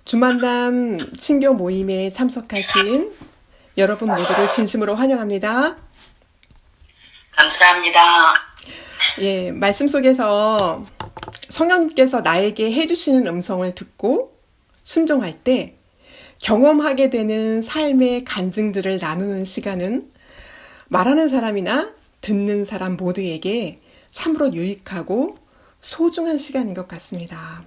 주만남 친교 모임에 참석하신 여러분 모두를 진심으로 환영합니다. 감사합니다. 예, 말씀 속에서 성령님께서 나에게 해주시는 음성을 듣고 순종할 때 경험하게 되는 삶의 간증들을 나누는 시간은 말하는 사람이나 듣는 사람 모두에게 참으로 유익하고 소중한 시간인 것 같습니다.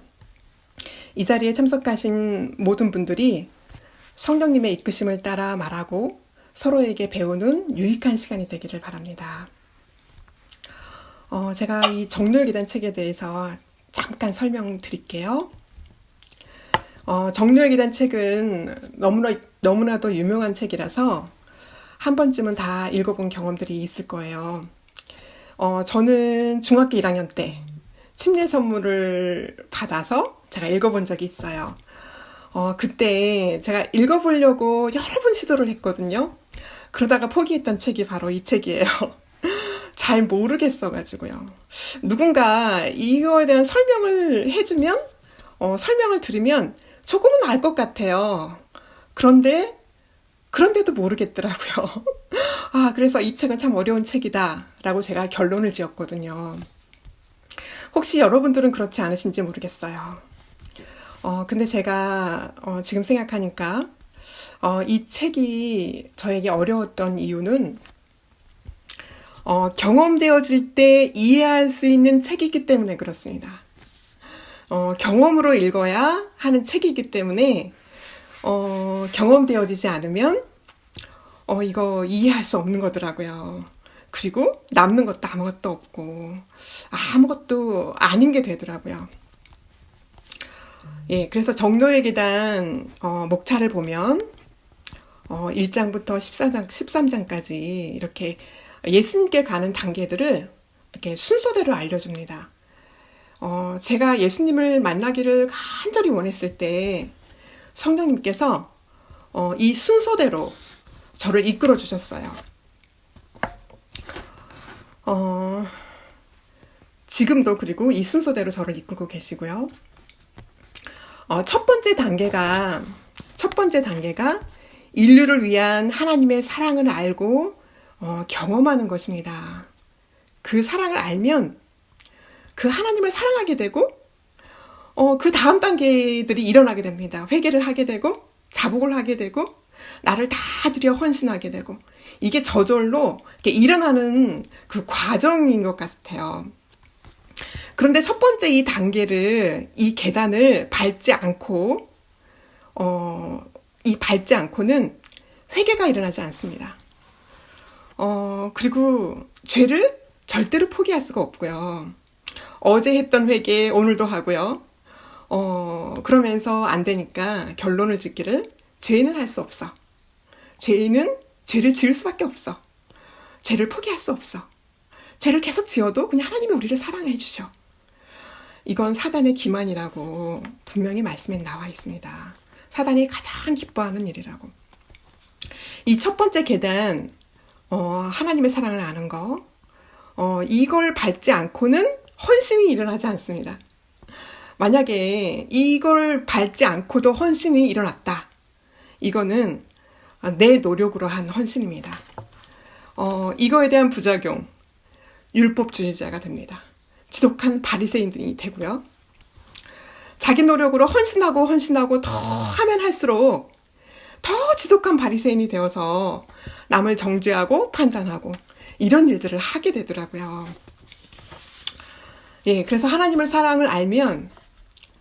이 자리에 참석하신 모든 분들이 성령님의 이끄심을 따라 말하고 서로에게 배우는 유익한 시간이 되기를 바랍니다. 제가 이 정로의계단 책에 대해서 잠깐 설명드릴게요. 정로의계단 책은 너무나도 유명한 책이라서 한 번쯤은 다 읽어본 경험들이 있을 거예요. 저는 중학교 1학년 때 침례 선물을 받아서 제가 읽어본 적이 있어요. 그때 제가 읽어보려고 여러 번 시도를 했거든요. 그러다가 포기했던 책이 바로 이 책이에요. 잘 모르겠어가지고요. 누군가 이거에 대한 설명을 해주면, 설명을 들으면 조금은 알 것 같아요. 그런데도 모르겠더라고요. 그래서 이 책은 참 어려운 책이다 라고 제가 결론을 지었거든요. 혹시 여러분들은 그렇지 않으신지 모르겠어요. 근데 제가 지금 생각하니까 이 책이 저에게 어려웠던 이유는 경험되어질 때 이해할 수 있는 책이기 때문에 그렇습니다. 경험으로 읽어야 하는 책이기 때문에 경험되어지지 않으면 이거 이해할 수 없는 거더라고요. 그리고 남는 것도 아무것도 없고 아무것도 아닌 게 되더라고요. 예, 그래서 정로의 계단 목차를 보면 1장부터 13장까지 이렇게 예수님께 가는 단계들을 이렇게 순서대로 알려줍니다. 제가 예수님을 만나기를 간절히 원했을 때 성령님께서 이 순서대로 저를 이끌어 주셨어요. 지금도 그리고 이 순서대로 저를 이끌고 계시고요. 첫 번째 단계가 인류를 위한 하나님의 사랑을 알고 경험하는 것입니다. 그 사랑을 알면 그 하나님을 사랑하게 되고 그 다음 단계들이 일어나게 됩니다. 회개를 하게 되고 자복을 하게 되고 나를 다 드려 헌신하게 되고 이게 저절로 이렇게 일어나는 그 과정인 것 같아요. 그런데 첫 번째 이 계단을 밟지 않고는 회개가 일어나지 않습니다. 그리고 죄를 절대로 포기할 수가 없고요. 어제 했던 회개 오늘도 하고요. 그러면서 안 되니까 결론을 짓기를 죄는 할 수 없어. 죄를 지을 수밖에 없어. 죄를 포기할 수 없어. 죄를 계속 지어도 그냥 하나님이 우리를 사랑해 주셔. 이건 사단의 기만이라고 분명히 말씀에 나와 있습니다. 사단이 가장 기뻐하는 일이라고. 이 첫 번째 계단, 하나님의 사랑을 아는 거, 이걸 밟지 않고는 헌신이 일어나지 않습니다. 만약에 이걸 밟지 않고도 헌신이 일어났다. 이거는 내 노력으로 한 헌신입니다. 이거에 대한 부작용, 율법주의자가 됩니다. 지독한 바리새인들이 되고요. 자기 노력으로 헌신하고 더 하면 할수록 더 지독한 바리새인이 되어서 남을 정죄하고 판단하고 이런 일들을 하게 되더라고요. 예, 그래서 하나님의 사랑을 알면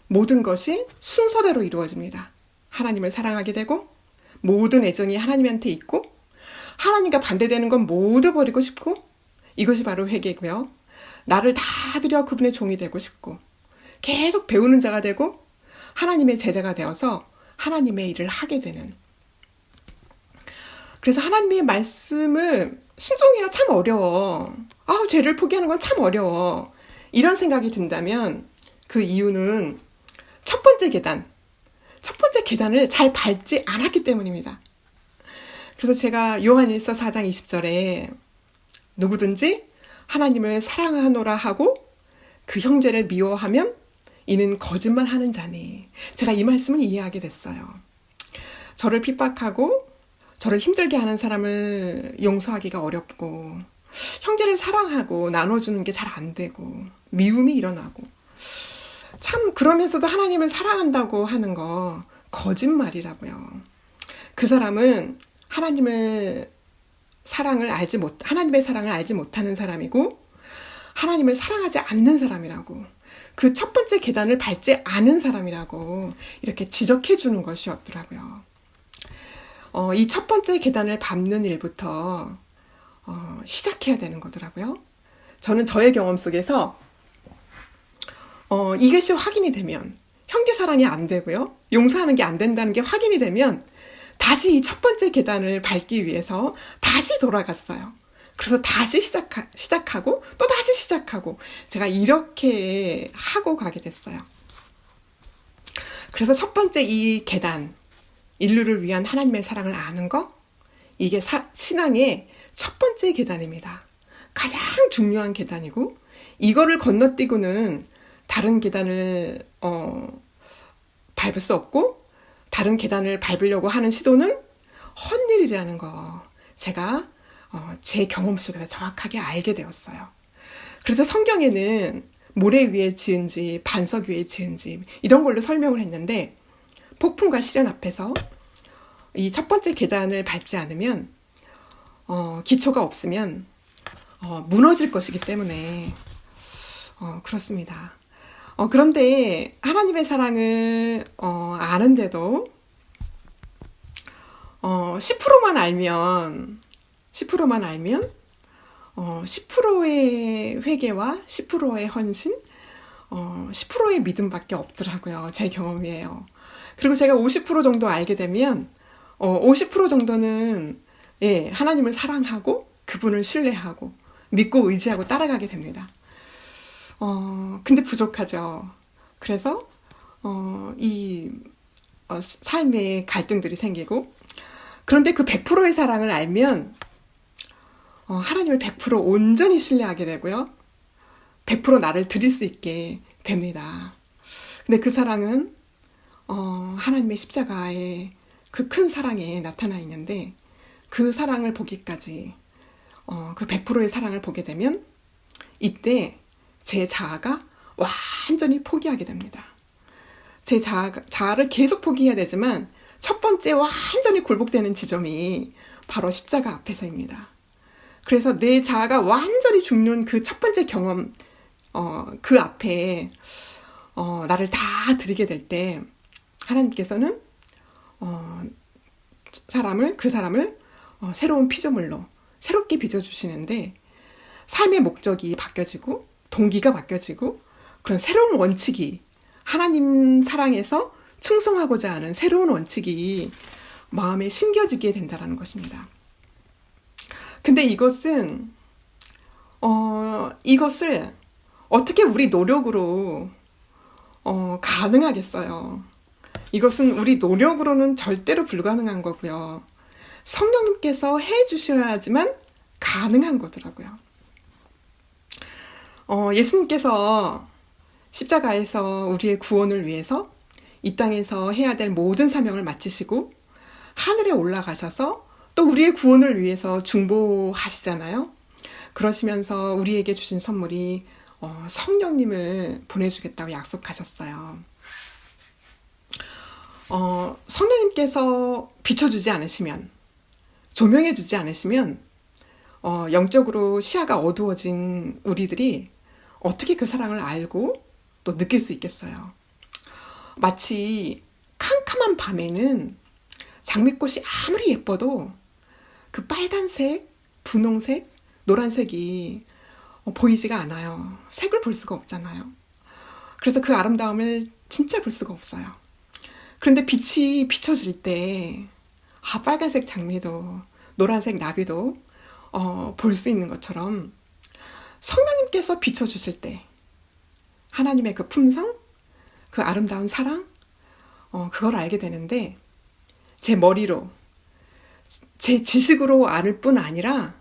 모든 것이 순서대로 이루어집니다. 하나님을 사랑하게 되고 모든 애정이 하나님한테 있고 하나님과 반대되는 건 모두 버리고 싶고 이것이 바로 회개고요. 나를 다 드려 그분의 종이 되고 싶고 계속 배우는 자가 되고 하나님의 제자가 되어서 하나님의 일을 하게 되는. 그래서 하나님의 말씀을 순종해야 참 어려워. 죄를 포기하는 건 참 어려워. 이런 생각이 든다면 그 이유는 첫 번째 계단을 잘 밟지 않았기 때문입니다. 그래서 제가 요한일서 4장 20절에 누구든지 하나님을 사랑하노라 하고 그 형제를 미워하면 이는 거짓말하는 자니. 제가 이 말씀을 이해하게 됐어요. 저를 핍박하고 저를 힘들게 하는 사람을 용서하기가 어렵고, 형제를 사랑하고 나눠주는 게 잘 안 되고, 미움이 일어나고, 참 그러면서도 하나님을 사랑한다고 하는 거 거짓말이라고요. 그 사람은 하나님의 사랑을 알지 못하는 사람이고, 하나님을 사랑하지 않는 사람이라고, 그 첫 번째 계단을 밟지 않은 사람이라고 이렇게 지적해 주는 것이었더라고요. 이 첫 번째 계단을 밟는 일부터 시작해야 되는 거더라고요. 저는 저의 경험 속에서 이것이 확인이 되면, 형제 사랑이 안 되고요, 용서하는 게 안 된다는 게 확인이 되면 다시 이 첫 번째 계단을 밟기 위해서 다시 돌아갔어요. 그래서 다시 시작하고 또 다시 시작하고, 제가 이렇게 하고 가게 됐어요. 그래서 첫 번째 이 계단, 인류를 위한 하나님의 사랑을 아는 거, 이게 신앙의 첫 번째 계단입니다. 가장 중요한 계단이고, 이거를 건너뛰고는 다른 계단을 밟을 수 없고, 다른 계단을 밟으려고 하는 시도는 헛일이라는 거, 제가 제 경험 속에서 정확하게 알게 되었어요. 그래서 성경에는 모래 위에 지은 집, 반석 위에 지은 집, 이런 걸로 설명을 했는데, 폭풍과 시련 앞에서 이 첫 번째 계단을 밟지 않으면, 기초가 없으면 무너질 것이기 때문에 그렇습니다. 그런데 하나님의 사랑을 아는데도 10%만 알면 10%의 회개와 10%의 헌신, 10%의 믿음밖에 없더라고요. 제 경험이에요. 그리고 제가 50% 정도 알게 되면 50% 정도는 하나님을 사랑하고 그분을 신뢰하고 믿고 의지하고 따라가게 됩니다. 근데 부족하죠. 그래서 삶에 갈등들이 생기고, 그런데 그 100%의 사랑을 알면 하나님을 100% 온전히 신뢰하게 되고요, 100% 나를 드릴 수 있게 됩니다. 근데 그 사랑은 하나님의 십자가의 그 큰 사랑에 나타나 있는데, 그 사랑을 보기까지, 그 100%의 사랑을 보게 되면 이때 제 자아가 완전히 포기하게 됩니다. 제 자아를 계속 포기해야 되지만 첫 번째 완전히 굴복되는 지점이 바로 십자가 앞에서입니다. 그래서 내 자아가 완전히 죽는 그 첫 번째 경험, 그 앞에 나를 다 드리게 될 때 하나님께서는 그 사람을 새로운 피조물로 새롭게 빚어주시는데, 삶의 목적이 바뀌어지고 동기가 바뀌어지고, 그런 새로운 원칙이, 하나님 사랑에서 충성하고자 하는 새로운 원칙이 마음에 심겨지게 된다는 것입니다. 근데 이것을 어떻게 우리 노력으로 가능하겠어요? 이것은 우리 노력으로는 절대로 불가능한 거고요. 성령님께서 해주셔야지만 가능한 거더라고요. 예수님께서 십자가에서 우리의 구원을 위해서 이 땅에서 해야 될 모든 사명을 마치시고 하늘에 올라가셔서 또 우리의 구원을 위해서 중보하시잖아요. 그러시면서 우리에게 주신 선물이 성령님을 보내주겠다고 약속하셨어요. 성령님께서 비춰주지 않으시면, 조명해주지 않으시면 영적으로 시야가 어두워진 우리들이 어떻게 그 사랑을 알고 또 느낄 수 있겠어요. 마치 캄캄한 밤에는 장미꽃이 아무리 예뻐도 그 빨간색, 분홍색, 노란색이 보이지가 않아요. 색을 볼 수가 없잖아요. 그래서 그 아름다움을 진짜 볼 수가 없어요. 그런데 빛이 비춰질 때 빨간색 장미도 노란색 나비도 볼 수 있는 것처럼 성령님께서 비춰주실 때 하나님의 그 품성, 그 아름다운 사랑, 그걸 알게 되는데, 제 머리로, 제 지식으로 알 뿐 아니라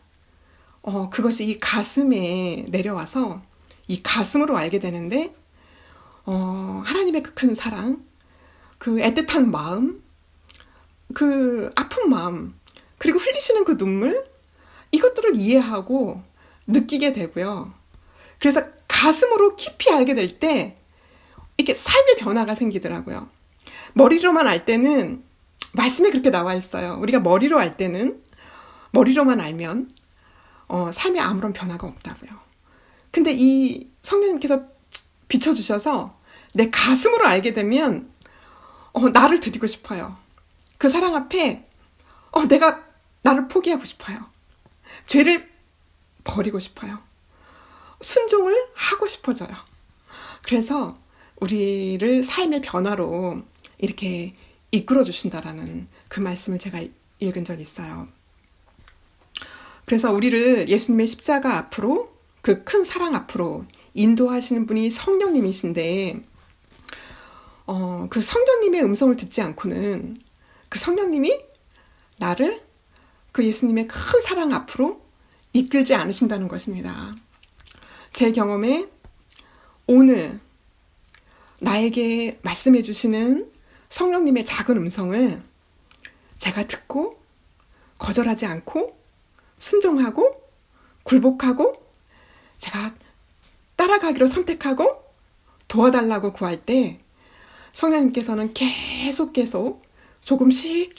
그것이 이 가슴에 내려와서 이 가슴으로 알게 되는데, 하나님의 그 큰 사랑, 그 애틋한 마음, 그 아픈 마음, 그리고 흘리시는 그 눈물, 이것들을 이해하고 느끼게 되고요. 그래서 가슴으로 깊이 알게 될 때 이렇게 삶의 변화가 생기더라고요. 머리로만 알 때는 말씀에 그렇게 나와 있어요. 우리가 머리로 알 때는, 머리로만 알면 삶에 아무런 변화가 없다고요. 근데 이 성령님께서 비춰주셔서 내 가슴으로 알게 되면 나를 드리고 싶어요. 그 사랑 앞에 내가 나를 포기하고 싶어요. 죄를 버리고 싶어요. 순종을 하고 싶어져요. 그래서 우리를 삶의 변화로 이렇게 이끌어 주신다라는 그 말씀을 제가 읽은 적이 있어요. 그래서 우리를 예수님의 십자가 앞으로, 그 큰 사랑 앞으로 인도하시는 분이 성령님이신데, 그 성령님의 음성을 듣지 않고는 그 성령님이 나를 그 예수님의 큰 사랑 앞으로 이끌지 않으신다는 것입니다. 제 경험에 오늘 나에게 말씀해 주시는 성령님의 작은 음성을 제가 듣고 거절하지 않고 순종하고 굴복하고 제가 따라가기로 선택하고 도와달라고 구할 때 성령님께서는 계속 조금씩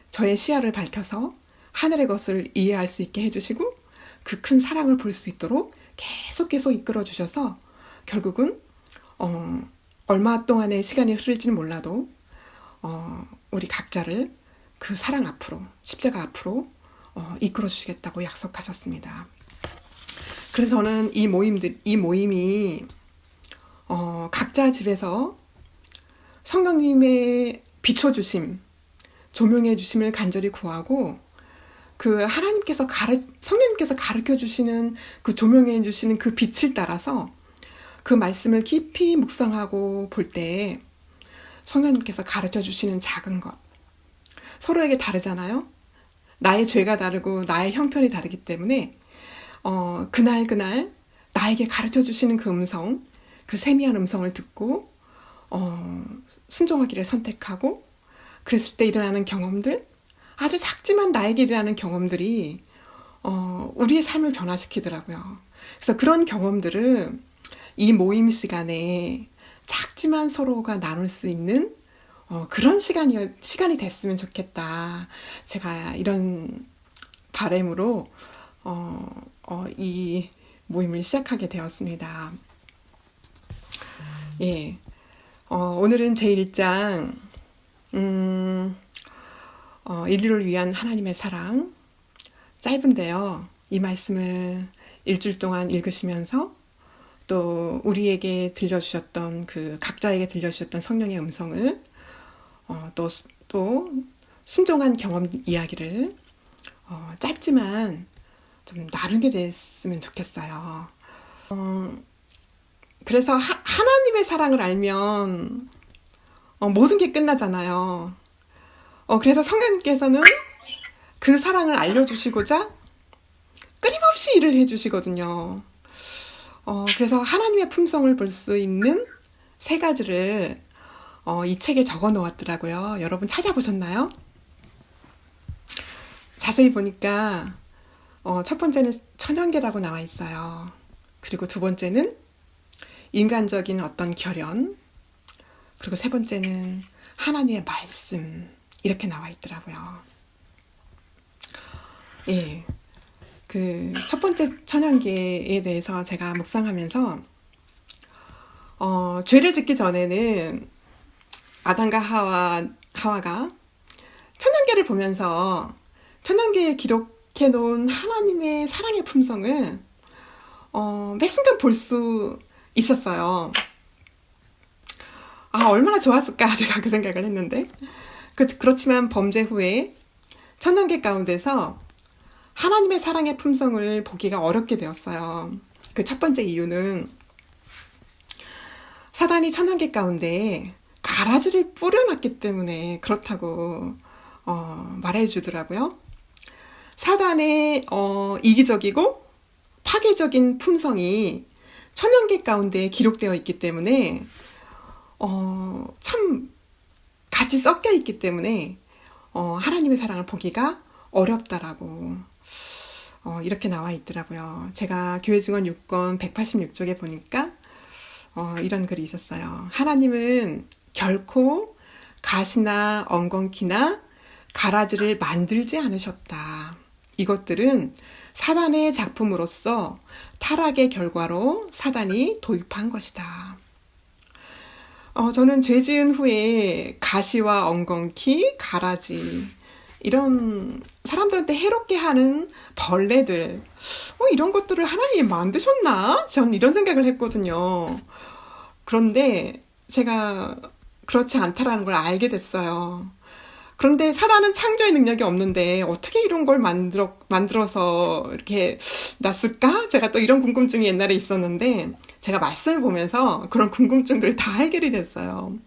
저의 시야를 밝혀서 하늘의 것을 이해할 수 있게 해주시고 그 큰 사랑을 볼 수 있도록 계속 이끌어 주셔서 결국은 얼마 동안의 시간이 흐를지는 몰라도 우리 각자를 그 사랑 앞으로, 십자가 앞으로 이끌어 주시겠다고 약속하셨습니다. 그래서 저는 이 모임이 각자 집에서 성령님의 비춰주심, 조명해 주심을 간절히 구하고 그 성령님께서 가르쳐 주시는 그 조명해 주시는 그 빛을 따라서 그 말씀을 깊이 묵상하고 볼 때 성령님께서 가르쳐 주시는 작은 것, 서로에게 다르잖아요. 나의 죄가 다르고 나의 형편이 다르기 때문에 그날 나에게 가르쳐 주시는 그 음성, 그 세미한 음성을 듣고 순종하기를 선택하고 그랬을 때 일어나는 경험들, 아주 작지만 나에게 일어나는 경험들이 우리의 삶을 변화시키더라고요. 그래서 그런 경험들을 이 모임 시간에 작지만 서로가 나눌 수 있는 그런 시간이 됐으면 좋겠다. 제가 이런 바람으로 이 모임을 시작하게 되었습니다. 예, 오늘은 제1장 인류를 위한 하나님의 사랑, 짧은데요. 이 말씀을 일주일 동안 읽으시면서 또 우리에게 들려주셨던 각자에게 들려주셨던 성령의 음성을 또 순종한 경험 이야기를 짧지만 좀 나누게 됐으면 좋겠어요. 그래서 하나님의 사랑을 알면 모든 게 끝나잖아요. 그래서 성령님께서는 그 사랑을 알려주시고자 끊임없이 일을 해주시거든요. 그래서 하나님의 품성을 볼 수 있는 3가지를 이 책에 적어 놓았더라고요. 여러분 찾아보셨나요? 자세히 보니까 첫 번째는 천연계라고 나와 있어요. 그리고 2번째는 인간적인 어떤 결연, 그리고 3번째는 하나님의 말씀, 이렇게 나와 있더라고요. 예, 그 첫 번째 천연계에 대해서 제가 묵상하면서 죄를 짓기 전에는 아담과 하와가 천연계를 보면서 천연계에 기록해 놓은 하나님의 사랑의 품성을 매 순간 볼 수 있었어요. 얼마나 좋았을까 제가 그 생각을 했는데 그렇지만 범죄 후에 천연계 가운데서 하나님의 사랑의 품성을 보기가 어렵게 되었어요. 그 첫 번째 이유는 사단이 천연계 가운데 가라지를 뿌려놨기 때문에 그렇다고 말해주더라고요. 사단의 이기적이고 파괴적인 품성이 천연계 가운데 기록되어 있기 때문에 참 같이 섞여 있기 때문에 하나님의 사랑을 보기가 어렵다라고 이렇게 나와 있더라고요. 제가 교회 증언 6권 186쪽에 보니까 이런 글이 있었어요. 하나님은 결코 가시나 엉겅퀴나 가라지를 만들지 않으셨다. 이것들은 사단의 작품으로서 타락의 결과로 사단이 도입한 것이다. 저는 죄 지은 후에 가시와 엉겅퀴, 가라지 이런 사람들한테 해롭게 하는 벌레들 이런 것들을 하나님이 만드셨나? 전 이런 생각을 했거든요. 그런데 제가 그렇지 않다라는 걸 알게 됐어요. 그런데 사단은 창조의 능력이 없는데 어떻게 이런 걸 만들어서 이렇게 놨을까? 제가 또 이런 궁금증이 옛날에 있었는데 제가 말씀을 보면서 그런 궁금증들이 다 해결이 됐어요.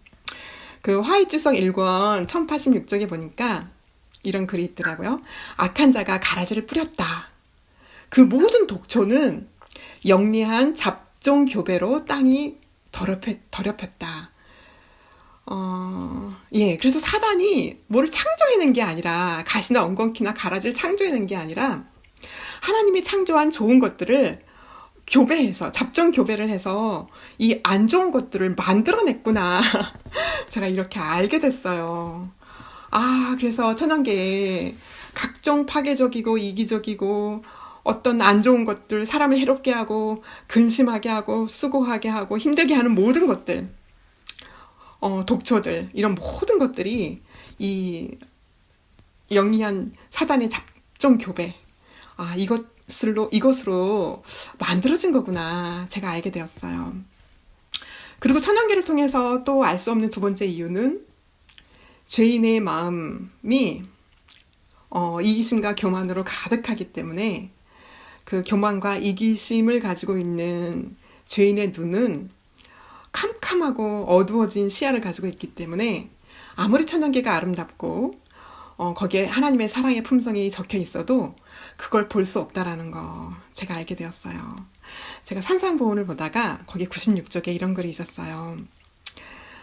그 화이주석 1권 1086쪽에 보니까 이런 글이 있더라고요. 악한 자가 가라지를 뿌렸다. 그 모든 독초는 영리한 잡종 교배로 땅이 더럽혔다. 그래서 사단이 뭐를 창조해낸 게 아니라 가시나 엉겅퀴나 가라지를 창조해낸 게 아니라 하나님이 창조한 좋은 것들을 교배해서 잡종 교배를 해서 이 안 좋은 것들을 만들어냈구나. 제가 이렇게 알게 됐어요. 그래서 천연계에 각종 파괴적이고 이기적이고 어떤 안 좋은 것들, 사람을 해롭게 하고 근심하게 하고 수고하게 하고 힘들게 하는 모든 것들, 독초들, 이런 모든 것들이 이 영리한 사단의 잡종 교배, 이것으로 만들어진 거구나. 제가 알게 되었어요. 그리고 천연계를 통해서 또 알 수 없는 두 번째 이유는 죄인의 마음이 이기심과 교만으로 가득하기 때문에 그 교만과 이기심을 가지고 있는 죄인의 눈은 캄캄하고 어두워진 시야를 가지고 있기 때문에 아무리 천연계가 아름답고 거기에 하나님의 사랑의 품성이 적혀 있어도 그걸 볼 수 없다라는 거 제가 알게 되었어요. 제가 산상보훈을 보다가 거기 96쪽에 이런 글이 있었어요.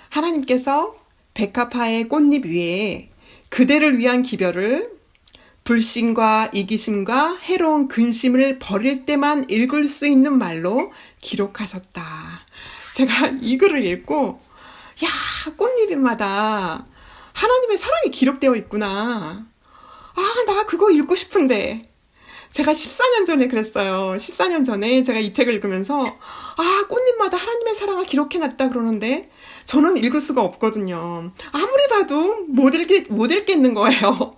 하나님께서 백합화의 꽃잎 위에 그대를 위한 기별을 불신과 이기심과 해로운 근심을 버릴 때만 읽을 수 있는 말로 기록하셨다. 제가 이 글을 읽고 꽃잎마다 하나님의 사랑이 기록되어 있구나. 나 그거 읽고 싶은데. 제가 14년 전에 그랬어요. 14년 전에 제가 이 책을 읽으면서 꽃잎마다 하나님의 사랑을 기록해놨다 그러는데 저는 읽을 수가 없거든요. 아무리 봐도 못 읽겠는 거예요.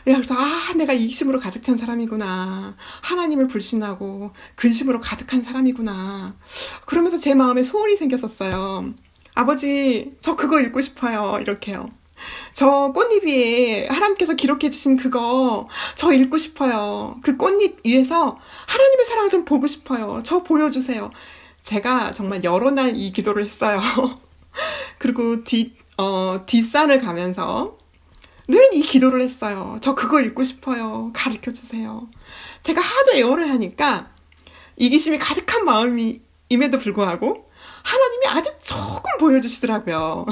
그래서 내가 이기심으로 가득 찬 사람이구나. 하나님을 불신하고 근심으로 가득한 사람이구나. 그러면서 제 마음에 소원이 생겼었어요. 아버지, 저 그거 읽고 싶어요. 이렇게요. 저 꽃잎 위에 하나님께서 기록해 주신 그거 저 읽고 싶어요. 그 꽃잎 위에서 하나님의 사랑을 좀 보고 싶어요. 저 보여주세요. 제가 정말 여러 날 이 기도를 했어요. 그리고 뒷산을 가면서 늘 이 기도를 했어요. 저 그거 읽고 싶어요. 가르쳐 주세요. 제가 하도 애원을 하니까 이기심이 가득한 마음임에도 불구하고 하나님이 아주 조금 보여주시더라고요.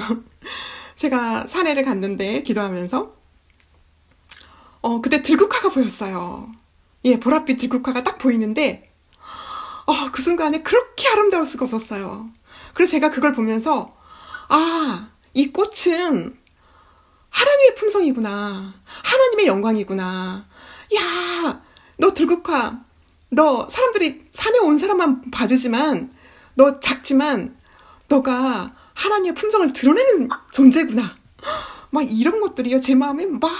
제가 산에를 갔는데 기도하면서 그때 들국화가 보였어요. 보랏빛 들국화가 딱 보이는데 그 순간에 그렇게 아름다울 수가 없었어요. 그래서 제가 그걸 보면서 이 꽃은 하나님의 품성이구나. 하나님의 영광이구나. 너 들국화, 너 사람들이 산에 온 사람만 봐주지만 너 작지만 너가 하나님의 품성을 드러내는 존재구나. 막 이런 것들이요. 제 마음에 막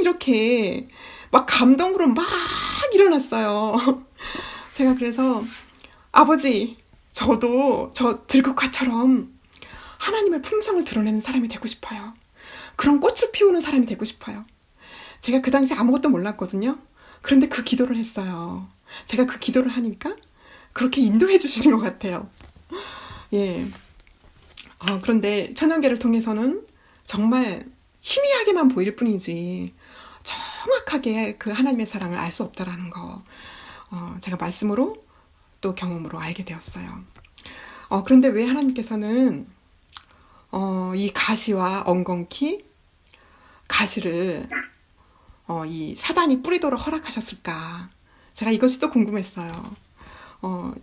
이렇게 막 감동으로 막 일어났어요. 제가 그래서 아버지, 저도 저 들국화처럼 하나님의 품성을 드러내는 사람이 되고 싶어요. 그런 꽃을 피우는 사람이 되고 싶어요. 제가 그 당시 아무것도 몰랐거든요. 그런데 그 기도를 했어요. 제가 그 기도를 하니까 그렇게 인도해 주시는 것 같아요. 그런데 천연계를 통해서는 정말 희미하게만 보일 뿐이지 정확하게 그 하나님의 사랑을 알 수 없다라는 거 제가 말씀으로 또 경험으로 알게 되었어요. 그런데 왜 하나님께서는 이 가시와 엉겅퀴, 가시를 이 사단이 뿌리도록 허락하셨을까? 제가 이것이 또 궁금했어요.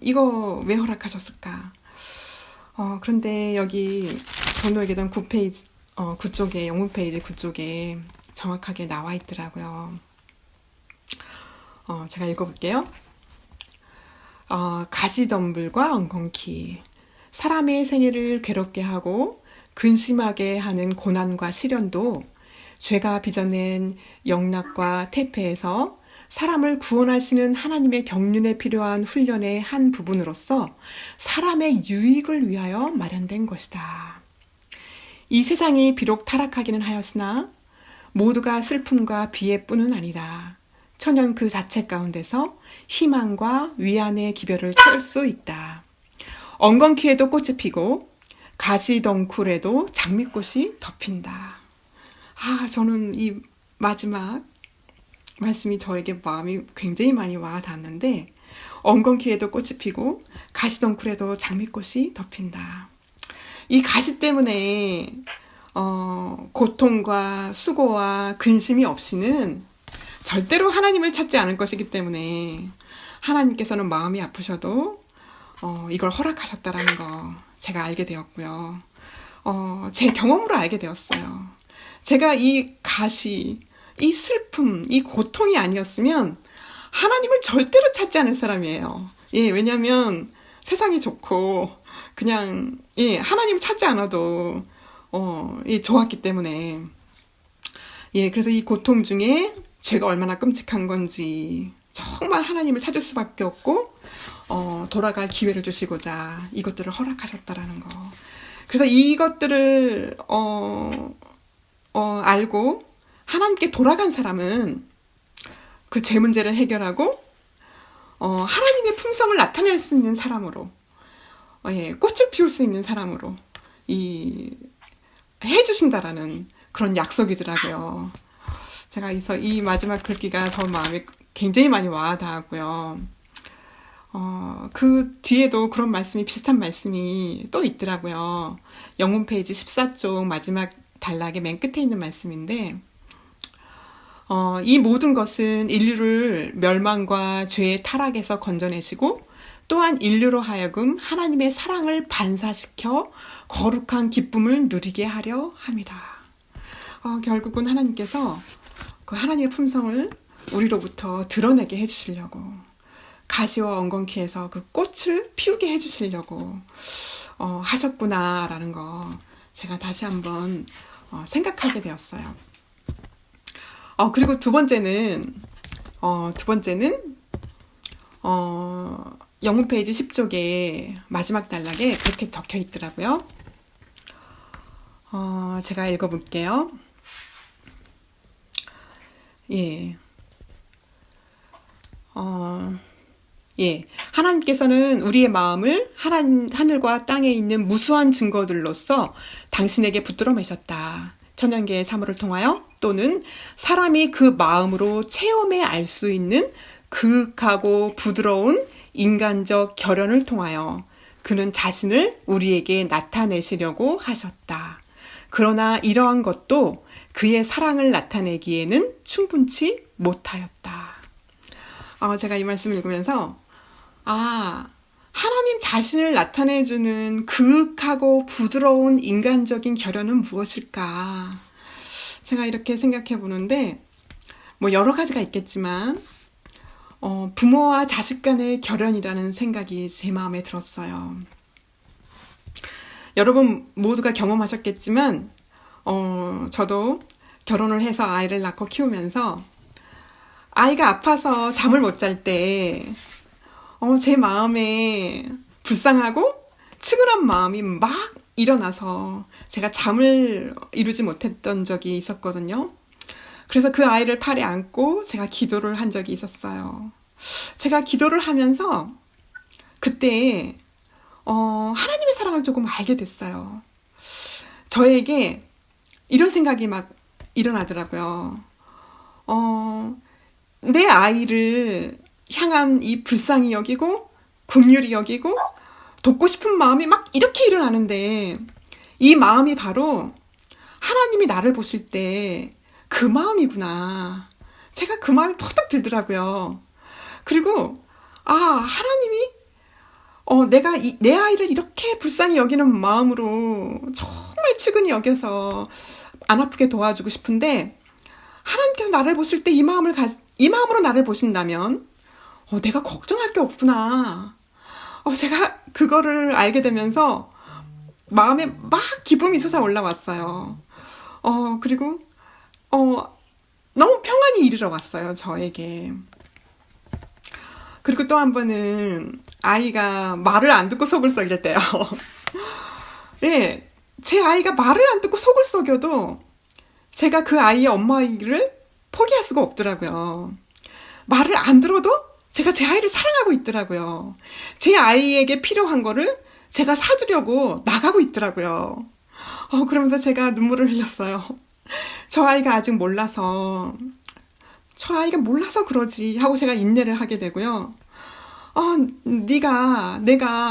이거 왜 허락하셨을까? 그런데 여기 전도회계단 9페이지, 9쪽에, 영문 페이지 9쪽에 정확하게 나와 있더라고요. 제가 읽어볼게요. 가시덤불과 엉겅퀴, 사람의 생애를 괴롭게 하고 근심하게 하는 고난과 시련도 죄가 빚어낸 영락과 태폐에서 사람을 구원하시는 하나님의 경륜에 필요한 훈련의 한 부분으로서 사람의 유익을 위하여 마련된 것이다. 이 세상이 비록 타락하기는 하였으나 모두가 슬픔과 비애뿐은 아니다. 천연 그 자체 가운데서 희망과 위안의 기별을 찾을 수 있다. 엉겅퀴에도 꽃이 피고 가시덩굴에도 장미꽃이 덮인다. 저는 이 마지막 말씀이 저에게 마음이 굉장히 많이 와닿았는데, 엉겅퀴에도 꽃이 피고 가시덩굴에도 장미꽃이 덮인다. 이 가시 때문에 고통과 수고와 근심이 없이는 절대로 하나님을 찾지 않을 것이기 때문에 하나님께서는 마음이 아프셔도 이걸 허락하셨다라는 거 제가 알게 되었고요. 제 경험으로 알게 되었어요. 제가 이 가시, 이 슬픔, 이 고통이 아니었으면 하나님을 절대로 찾지 않을 사람이에요. 왜냐면 세상이 좋고 그냥 하나님 찾지 않아도 좋았기 때문에. 그래서 이 고통 중에 죄가 얼마나 끔찍한 건지 정말 하나님을 찾을 수밖에 없고 돌아갈 기회를 주시고자 이것들을 허락하셨다라는 거. 그래서 이것들을 알고 하나님께 돌아간 사람은 그 죄 문제를 해결하고 하나님의 품성을 나타낼 수 있는 사람으로, 꽃을 피울 수 있는 사람으로 해주신다라는 그런 약속이더라고요. 제가 이 마지막 글귀가 저 마음에 굉장히 많이 와닿았고요. 그 뒤에도 그런 말씀이, 비슷한 말씀이 또 있더라고요. 영문 페이지 14쪽 마지막 단락의 맨 끝에 있는 말씀인데, 이 모든 것은 인류를 멸망과 죄의 타락에서 건져내시고 또한 인류로 하여금 하나님의 사랑을 반사시켜 거룩한 기쁨을 누리게 하려 함이라. 결국은 하나님께서 그 하나님의 품성을 우리로부터 드러내게 해주시려고, 가시와 엉겅퀴에서 그 꽃을 피우게 해주시려고 하셨구나라는 거 제가 다시 한번 생각하게 되었어요. 그리고 두 번째는 영문 페이지 10쪽에 마지막 단락에 그렇게 적혀 있더라고요. 제가 읽어볼게요. 하나님께서는 우리의 마음을 하늘과 땅에 있는 무수한 증거들로서 당신에게 붙들어 매셨다. 천연계의 사물을 통하여 또는 사람이 그 마음으로 체험해 알 수 있는 그윽하고 부드러운 인간적 결연을 통하여 그는 자신을 우리에게 나타내시려고 하셨다. 그러나 이러한 것도 그의 사랑을 나타내기에는 충분치 못하였다. 제가 이 말씀을 읽으면서 하나님 자신을 나타내주는 그윽하고 부드러운 인간적인 결연은 무엇일까? 제가 이렇게 생각해 보는데, 여러 가지가 있겠지만 부모와 자식 간의 결연이라는 생각이 제 마음에 들었어요. 여러분 모두가 경험하셨겠지만 저도 결혼을 해서 아이를 낳고 키우면서 아이가 아파서 잠을 못 잘 때 제 마음에 불쌍하고 측은한 마음이 막 일어나서 제가 잠을 이루지 못했던 적이 있었거든요. 그래서 그 아이를 팔에 안고 제가 기도를 한 적이 있었어요. 제가 기도를 하면서 그때 하나님의 사랑을 조금 알게 됐어요. 저에게 이런 생각이 막 일어나더라고요. 내 아이를 향한 이 불쌍히 여기고 긍휼히 여기고 돕고 싶은 마음이 막 이렇게 일어나는데 이 마음이 바로 하나님이 나를 보실 때 그 마음이구나. 제가 그 마음이 퍼뜩 들더라고요. 그리고 하나님이 내가 내 아이를 이렇게 불쌍히 여기는 마음으로 정말 측은히 여겨서 안 아프게 도와주고 싶은데 하나님께서 나를 보실 때 이 마음으로 나를 보신다면 내가 걱정할 게 없구나. 제가 그거를 알게 되면서 마음에 막 기쁨이 솟아 올라왔어요. 그리고 너무 평안이 이르러 왔어요, 저에게. 그리고 또 한 번은 아이가 말을 안 듣고 속을 썩일 때요. 예, 제 아이가 말을 안 듣고 속을 썩여도 제가 그 아이의 엄마이기를 포기할 수가 없더라고요. 말을 안 들어도 제가 제 아이를 사랑하고 있더라고요. 제 아이에게 필요한 거를 제가 사주려고 나가고 있더라고요. 그러면서 제가 눈물을 흘렸어요. 저 아이가 아직 몰라서, 저 아이가 몰라서 그러지 하고 제가 인내를 하게 되고요. 내가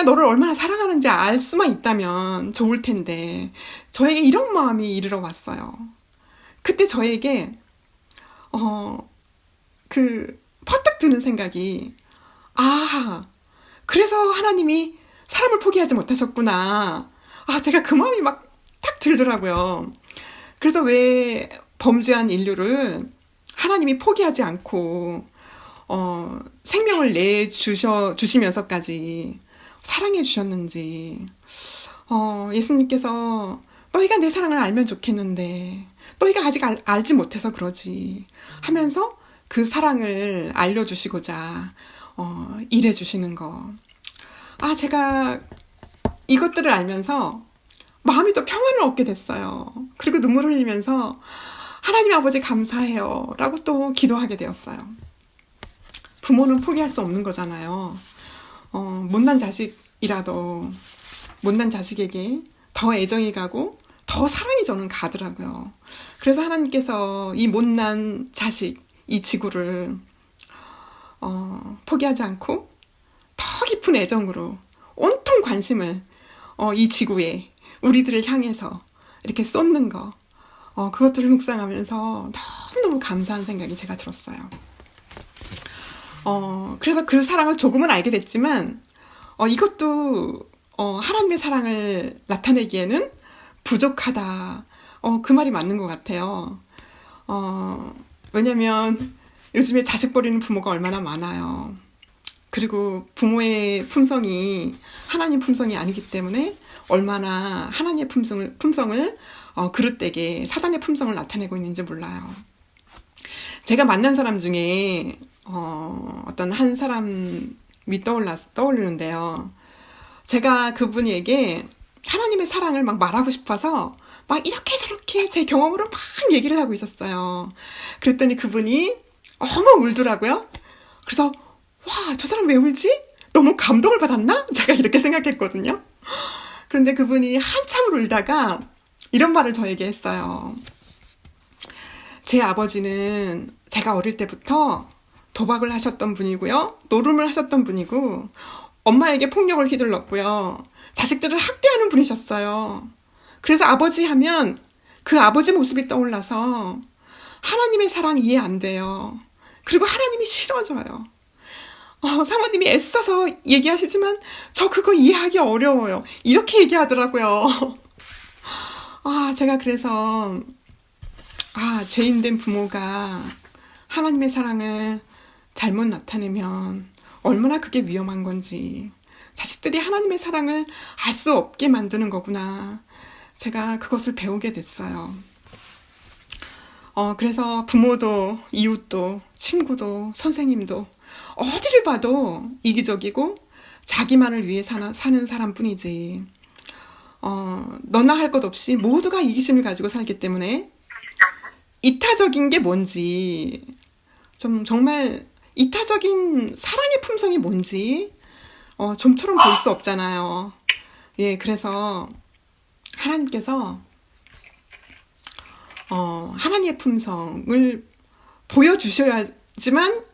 너를 얼마나 사랑하는지 알 수만 있다면 좋을 텐데, 저에게 이런 마음이 이르러 왔어요. 그때 저에게, 퍼뜩 드는 생각이, 그래서 하나님이 사람을 포기하지 못하셨구나. 제가 그 마음이 막 탁 들더라고요. 그래서 왜 범죄한 인류를 하나님이 포기하지 않고, 생명을 주시면서까지 사랑해 주셨는지, 예수님께서 너희가 내 사랑을 알면 좋겠는데, 너희가 아직 알지 못해서 그러지 하면서 그 사랑을 알려주시고자, 일해 주시는 거. 제가 이것들을 알면서 마음이 또 평안을 얻게 됐어요. 그리고 눈물을 흘리면서 하나님 아버지 감사해요 라고 또 기도하게 되었어요. 부모는 포기할 수 없는 거잖아요. 못난 자식이라도 못난 자식에게 더 애정이 가고 더 사랑이 저는 가더라고요. 그래서 하나님께서 이 못난 자식, 이 지구를 포기하지 않고 더 깊은 애정으로 온통 관심을 이 지구에 우리들을 향해서 이렇게 쏟는 거, 그것들을 묵상하면서 너무너무 감사한 생각이 제가 들었어요. 그래서 그 사랑을 조금은 알게 됐지만, 이것도, 하나님의 사랑을 나타내기에는 부족하다. 그 말이 맞는 것 같아요. 왜냐면 요즘에 자식 버리는 부모가 얼마나 많아요. 그리고 부모의 품성이 하나님 품성이 아니기 때문에 얼마나 하나님의 품성을 그릇되게 사단의 품성을 나타내고 있는지 몰라요. 제가 만난 사람 중에 어떤 한 사람이 떠오르는데요. 제가 그분에게 하나님의 사랑을 막 말하고 싶어서 막 이렇게 저렇게 제 경험으로 막 얘기를 하고 있었어요. 그랬더니 그분이 엉엉 울더라고요. 그래서 와, 저 사람 왜 울지? 너무 감동을 받았나? 제가 이렇게 생각했거든요. 그런데 그분이 한참을 울다가 이런 말을 저에게 했어요. 제 아버지는 제가 어릴 때부터 도박을 하셨던 분이고요. 노름을 하셨던 분이고 엄마에게 폭력을 휘둘렀고요. 자식들을 학대하는 분이셨어요. 그래서 아버지 하면 그 아버지 모습이 떠올라서 하나님의 사랑 이해 안 돼요. 그리고 하나님이 싫어져요. 사모님이 애써서 얘기하시지만 저 그거 이해하기 어려워요. 이렇게 얘기하더라고요. 제가 그래서 죄인된 부모가 하나님의 사랑을 잘못 나타내면 얼마나 그게 위험한 건지, 자식들이 하나님의 사랑을 알 수 없게 만드는 거구나. 제가 그것을 배우게 됐어요. 그래서 부모도 이웃도 친구도 선생님도 어디를 봐도 이기적이고 자기만을 위해 사는 사람뿐이지. 너나 할 것 없이 모두가 이기심을 가지고 살기 때문에 이타적인 게 뭔지, 정말 이타적인 사랑의 품성이 뭔지 좀처럼 볼 수 없잖아요. 예, 그래서 하나님께서 하나님의 품성을 보여주셔야지만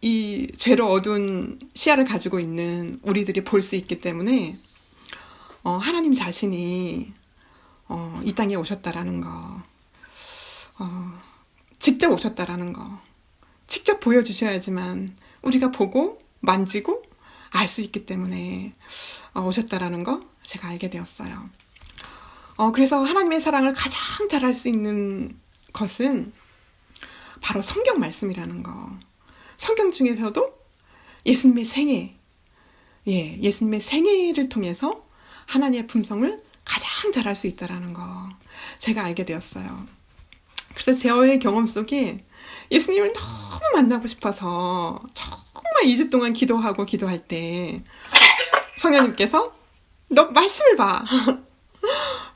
이 죄로 어두운 시야를 가지고 있는 우리들이 볼 수 있기 때문에 하나님 자신이 이 땅에 오셨다라는 거, 직접 오셨다라는 거, 직접 보여주셔야지만 우리가 보고 만지고 알 수 있기 때문에 오셨다라는 거 제가 알게 되었어요. 그래서 하나님의 사랑을 가장 잘 알 수 있는 것은 바로 성경 말씀이라는 거. 성경 중에서도 예수님의 생애, 예수님의 생애를 통해서 하나님의 품성을 가장 잘 알 수 있다는 거 제가 알게 되었어요. 그래서 저의 경험 속에 예수님을 너무 만나고 싶어서 정말 2주 동안 기도할 때 성령님께서 너 말씀을 봐.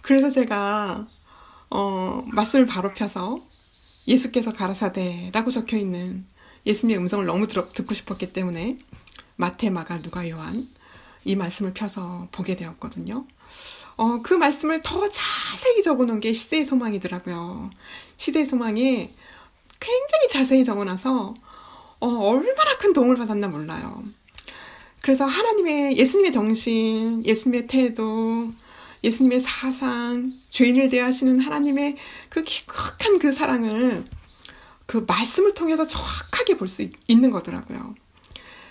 그래서 제가 말씀을 바로 펴서 예수께서 가라사대라고 적혀있는 예수님의 음성을 너무 듣고 싶었기 때문에 마태, 마가, 누가, 요한 이 말씀을 펴서 보게 되었거든요. 그 말씀을 더 자세히 적어놓은 게 시대의 소망이더라고요. 시대의 소망에 굉장히 자세히 적어놔서 얼마나 큰 도움을 받았나 몰라요. 그래서 예수님의 정신, 예수님의 태도, 예수님의 사상, 죄인을 대하시는 하나님의 그 깊은 그 사랑을 그 말씀을 통해서 정확하게 볼 수 있는 거더라고요.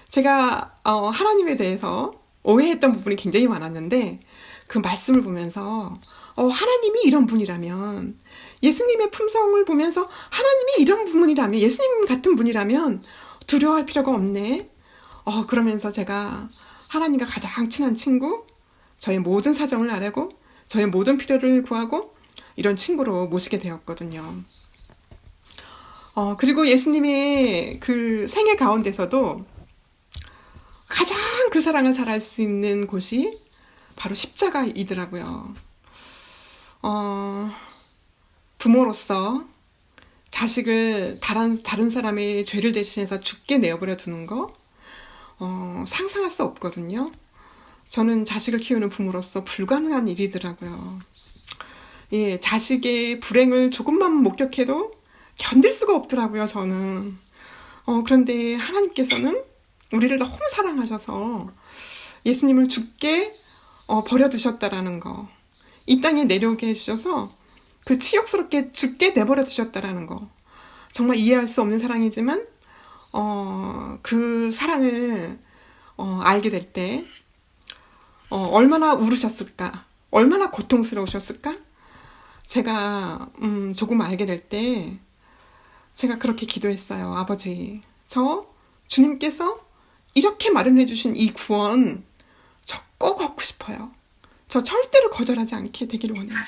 제가 하나님에 대해서 오해했던 부분이 굉장히 많았는데 그 말씀을 보면서 하나님이 이런 분이라면, 예수님의 품성을 보면서 하나님이 이런 분이라면, 예수님 같은 분이라면 두려워할 필요가 없네. 그러면서 제가 하나님과 가장 친한 친구, 저의 모든 사정을 아뢰고 저의 모든 필요를 구하고 이런 친구로 모시게 되었거든요. 그리고 예수님의 그 생애 가운데서도 가장 그 사랑을 잘 알 수 있는 곳이 바로 십자가이더라고요. 부모로서 자식을 다른 사람의 죄를 대신해서 죽게 내어버려 두는 거 상상할 수 없거든요. 저는 자식을 키우는 부모로서 불가능한 일이더라고요. 자식의 불행을 조금만 목격해도 견딜 수가 없더라고요, 저는. 그런데 하나님께서는 우리를 너무 사랑하셔서 예수님을 죽게 버려두셨다라는 거, 이 땅에 내려오게 해주셔서 그 치욕스럽게 죽게 내버려 두셨다라는 거, 정말 이해할 수 없는 사랑이지만 그 사랑을 알게 될 때 얼마나 울으셨을까, 얼마나 고통스러우셨을까. 제가 조금 알게 될 때 제가 그렇게 기도했어요. 아버지, 저 주님께서 이렇게 마련해 주신 이 구원 저 꼭 얻고 싶어요. 저 절대로 거절하지 않게 되기를 원해요.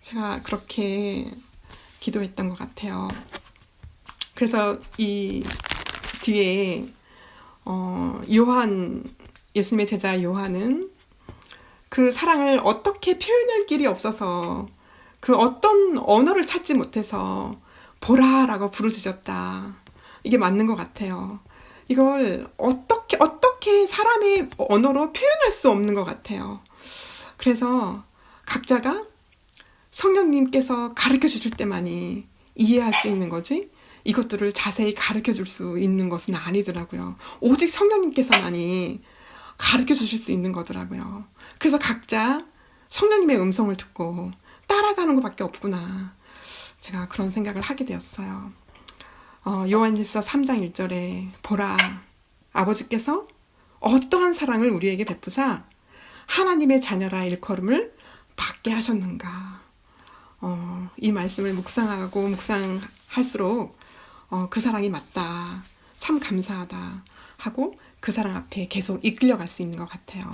제가 그렇게 기도했던 것 같아요. 그래서 이 뒤에 예수님의 제자 요한은 그 사랑을 어떻게 표현할 길이 없어서 그 어떤 언어를 찾지 못해서 보라라고 부르짖었다. 이게 맞는 것 같아요. 이걸 어떻게 사람의 언어로 표현할 수 없는 것 같아요. 그래서 각자가 성령님께서 가르쳐 주실 때만이 이해할 수 있는 거지, 이것들을 자세히 가르쳐 줄 수 있는 것은 아니더라고요. 오직 성령님께서만이 가르쳐 주실 수 있는 거더라고요. 그래서 각자 성령님의 음성을 듣고 따라가는 것밖에 없구나. 제가 그런 생각을 하게 되었어요. 요한일서 3장 1절에 보라, 아버지께서 어떠한 사랑을 우리에게 베푸사 하나님의 자녀라 일컬음을 받게 하셨는가. 이 말씀을 묵상할수록 그 사랑이 맞다, 참 감사하다 하고 그 사랑 앞에 계속 이끌려갈 수 있는 것 같아요.